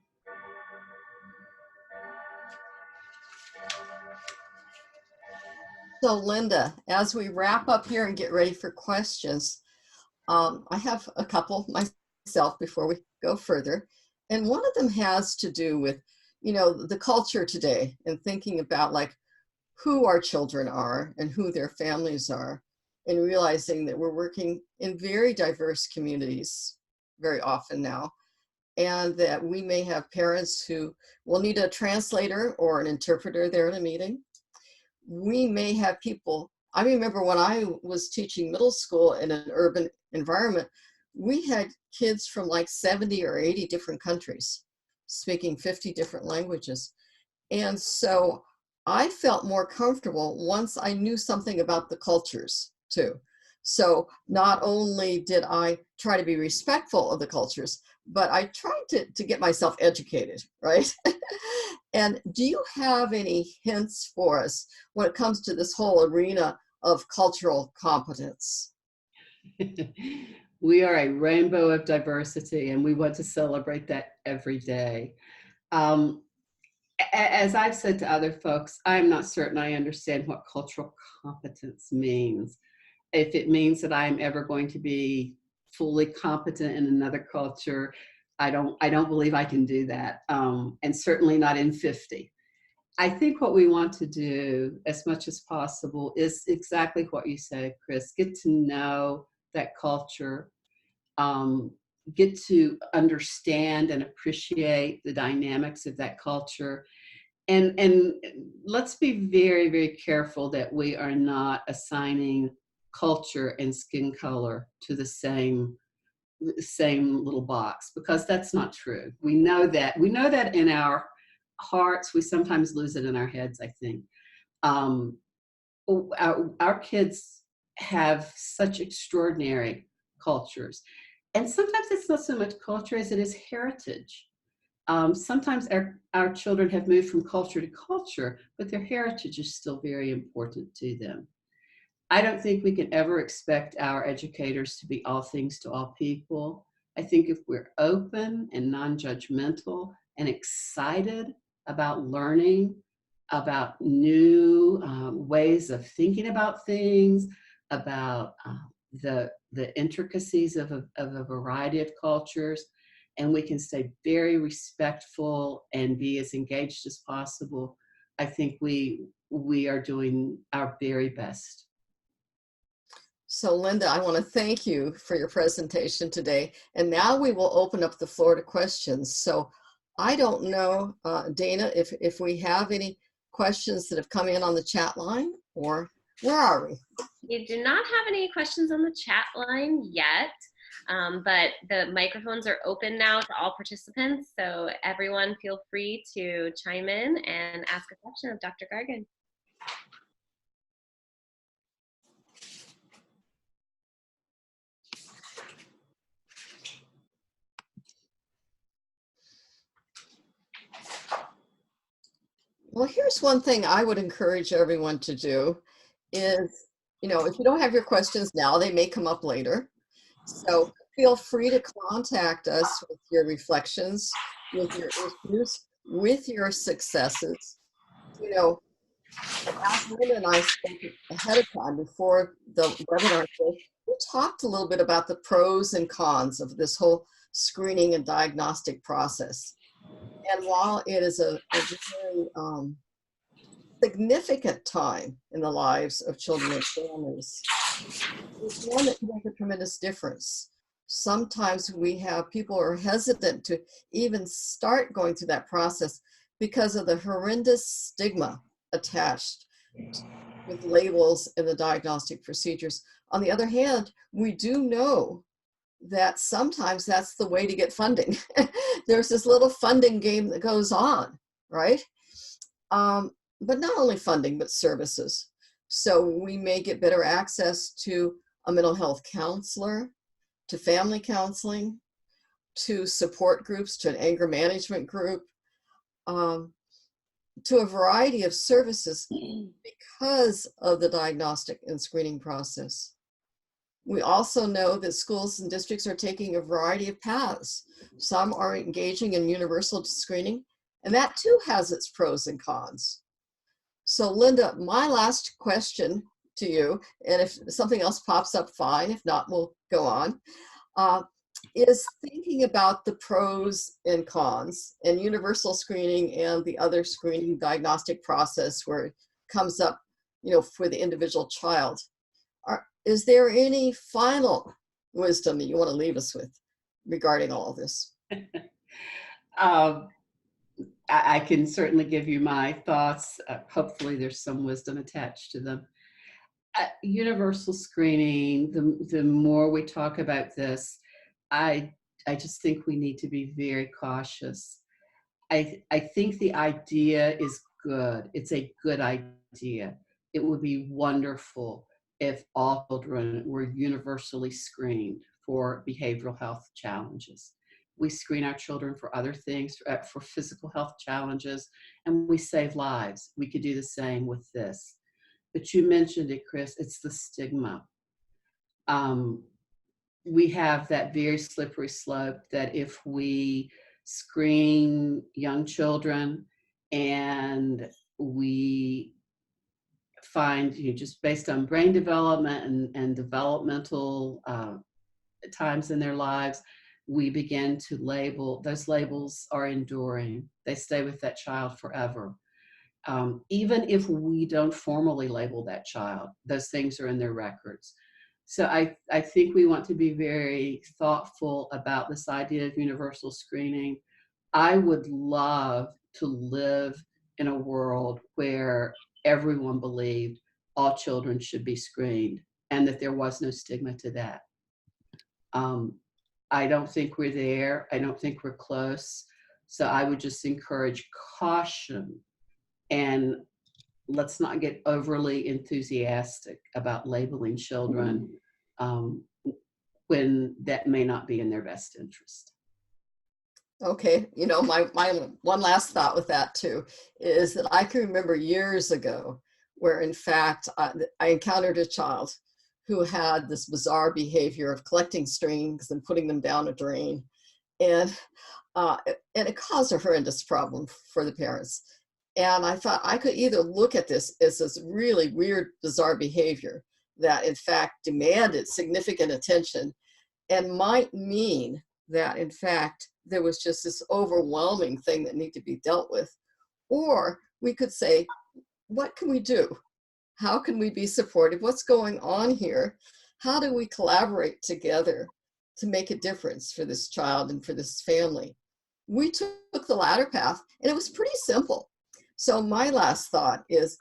So Lynda, as we wrap up here and get ready for questions, I have a couple myself before we go further. And one of them has to do with, the culture today and thinking about like who our children are and who their families are, and realizing that we're working in very diverse communities very often now, and that we may have parents who will need a translator or an interpreter there in a meeting. We may have people, I remember when I was teaching middle school in an urban environment, we had kids from like 70 or 80 different countries speaking 50 different languages. And so I felt more comfortable once I knew something about the cultures too. So not only did I try to be respectful of the cultures, but I tried to get myself educated, right? And do you have any hints for us when it comes to this whole arena of cultural competence? We are a rainbow of diversity, and we want to celebrate that every day. Um, as I've said to other folks, I'm not certain I understand what cultural competence means. If it means that I'm ever going to be fully competent in another culture, I don't believe I can do that, and certainly not in 50. I think what we want to do as much as possible is exactly what you said, Chris. Get to know that culture, um, get to understand and appreciate the dynamics of that culture. And let's be very, very careful that we are not assigning culture and skin color to the same little box, because that's not true. We know that in our hearts. We sometimes lose it in our heads, I think. um, our kids have such extraordinary cultures, and sometimes it's not so much culture as it is heritage. Sometimes our children have moved from culture to culture, but their heritage is still very important to them. I don't think we can ever expect our educators to be all things to all people. I think if we're open and non-judgmental and excited about learning, about new ways of thinking about things, about the intricacies of a variety of cultures, and we can stay very respectful and be as engaged as possible, I think we are doing our very best. So Lynda, I want to thank you for your presentation today. And now we will open up the floor to questions. So I don't know, Dana, if we have any questions that have come in on the chat line, or where are we? We do not have any questions on the chat line yet, but the microphones are open now to all participants. So everyone feel free to chime in and ask a question of Dr. Gargan. Well, here's one thing I would encourage everyone to do is, if you don't have your questions now, they may come up later. So feel free to contact us with your reflections, with your issues, with your successes. As Lynda and I spoke ahead of time before the webinar, we talked a little bit about the pros and cons of this whole screening and diagnostic process. And while it is a very significant time in the lives of children and families, it's one that can make a tremendous difference. Sometimes we have people who are hesitant to even start going through that process because of the horrendous stigma attached with labels and the diagnostic procedures. On the other hand, we do know that sometimes that's the way to get funding. There's this little funding game that goes on, right? But not only funding, but services. So we may get better access to a mental health counselor, to family counseling, to support groups, to an anger management group, to a variety of services because of the diagnostic and screening process. We also know that schools and districts are taking a variety of paths. Some are engaging in universal screening, and that too has its pros and cons. So Lynda, my last question to you, and if something else pops up, fine. If not, we'll go on. Is thinking about the pros and cons and universal screening and the other screening diagnostic process where it comes up, for the individual child. Is there any final wisdom that you want to leave us with regarding all of this? I can certainly give you my thoughts. Hopefully there's some wisdom attached to them. Universal screening, the more we talk about this, I just think we need to be very cautious. I think the idea is good. It's a good idea. It would be wonderful if all children were universally screened for behavioral health challenges. We screen our children for other things, for physical health challenges, and we save lives. We could do the same with this. But you mentioned it, Chris, it's the stigma. We have that very slippery slope that if we screen young children and we find, just based on brain development and developmental times in their lives, we begin to label. Those labels are enduring. They stay with that child forever. Even if we don't formally label that child, those things are in their records. So I think we want to be very thoughtful about this idea of universal screening. I would love to live in a world where everyone believed all children should be screened and that there was no stigma to that. I don't think we're there. I don't think we're close. So I would just encourage caution, and let's not get overly enthusiastic about labeling children when that may not be in their best interest. Okay, my one last thought with that too is that I can remember years ago where in fact I encountered a child who had this bizarre behavior of collecting strings and putting them down a drain, and it caused a horrendous problem for the parents. And I thought I could either look at this as this really weird, bizarre behavior that in fact demanded significant attention and might mean that in fact there was just this overwhelming thing that needed to be dealt with. Or we could say, what can we do? How can we be supportive? What's going on here? How do we collaborate together to make a difference for this child and for this family? We took the latter path, and it was pretty simple. So my last thought is,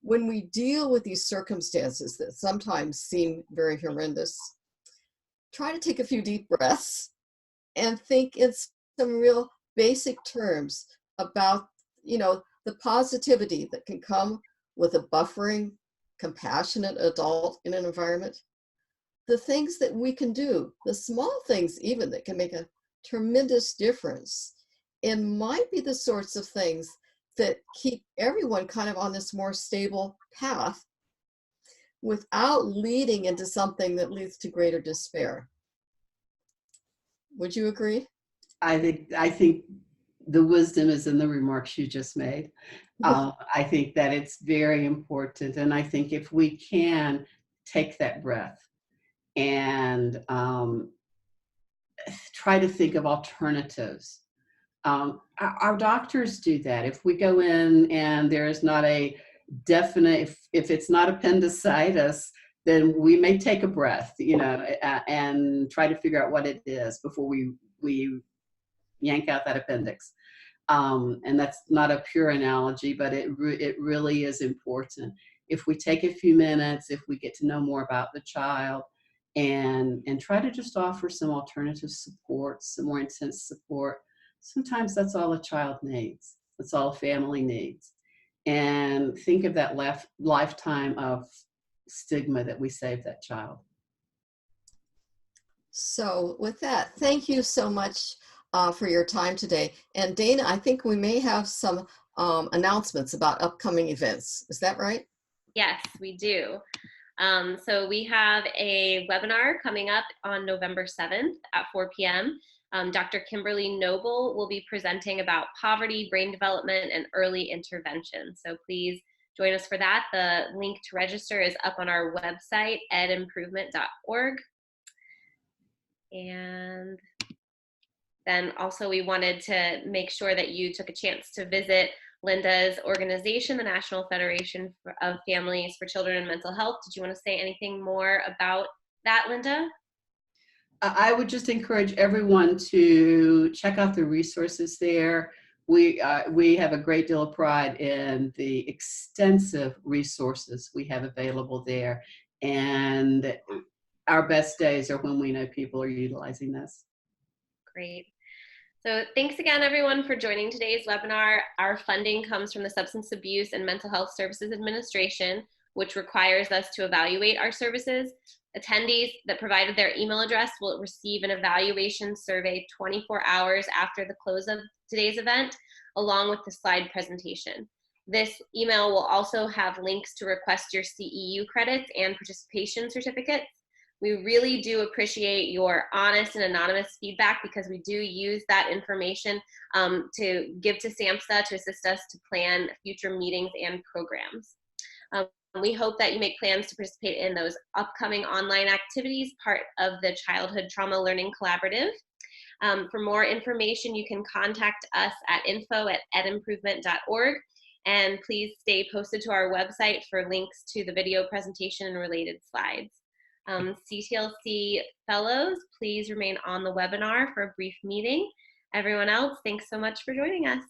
when we deal with these circumstances that sometimes seem very horrendous, try to take a few deep breaths and think in some real basic terms about, the positivity that can come with a buffering, compassionate adult in an environment. The things that we can do, the small things even that can make a tremendous difference, and might be the sorts of things that keep everyone kind of on this more stable path without leading into something that leads to greater despair. Would you agree? I think the wisdom is in the remarks you just made. I think that it's very important. And I think if we can take that breath and try to think of alternatives. Our doctors do that. If we go in and there is not a definite, if it's not appendicitis, then we may take a breath, and try to figure out what it is before we yank out that appendix. And that's not a pure analogy, but it really is important. If we take a few minutes, if we get to know more about the child, and try to just offer some alternative support, some more intense support. Sometimes that's all a child needs. That's all a family needs. And think of that lifetime of stigma that we saved that child. So with that, thank you so much for your time today. And Dana, I think we may have some announcements about upcoming events. Is that right? Yes, we do. So we have a webinar coming up on November 7th at 4 p.m. Dr. Kimberly Noble will be presenting about poverty, brain development, and early intervention. So please join us for that. The link to register is up on our website, edimprovement.org. And then also we wanted to make sure that you took a chance to visit Lynda's organization, the National Federation of Families for Children and Mental Health. Did you want to say anything more about that, Lynda? I would just encourage everyone to check out the resources there. We have a great deal of pride in the extensive resources we have available there. And our best days are when we know people are utilizing this. Great. So thanks again, everyone, for joining today's webinar. Our funding comes from the Substance Abuse and Mental Health Services Administration, which requires us to evaluate our services. Attendees that provided their email address will receive an evaluation survey 24 hours after the close of today's event, along with the slide presentation. This email will also have links to request your CEU credits and participation certificates. We really do appreciate your honest and anonymous feedback, because we do use that information to give to SAMHSA to assist us to plan future meetings and programs. We hope that you make plans to participate in those upcoming online activities, part of the Childhood Trauma Learning Collaborative. For more information, you can contact us at info@edimprovement.org, and please stay posted to our website for links to the video presentation and related slides. CTLC fellows, please remain on the webinar for a brief meeting. Everyone else, thanks so much for joining us.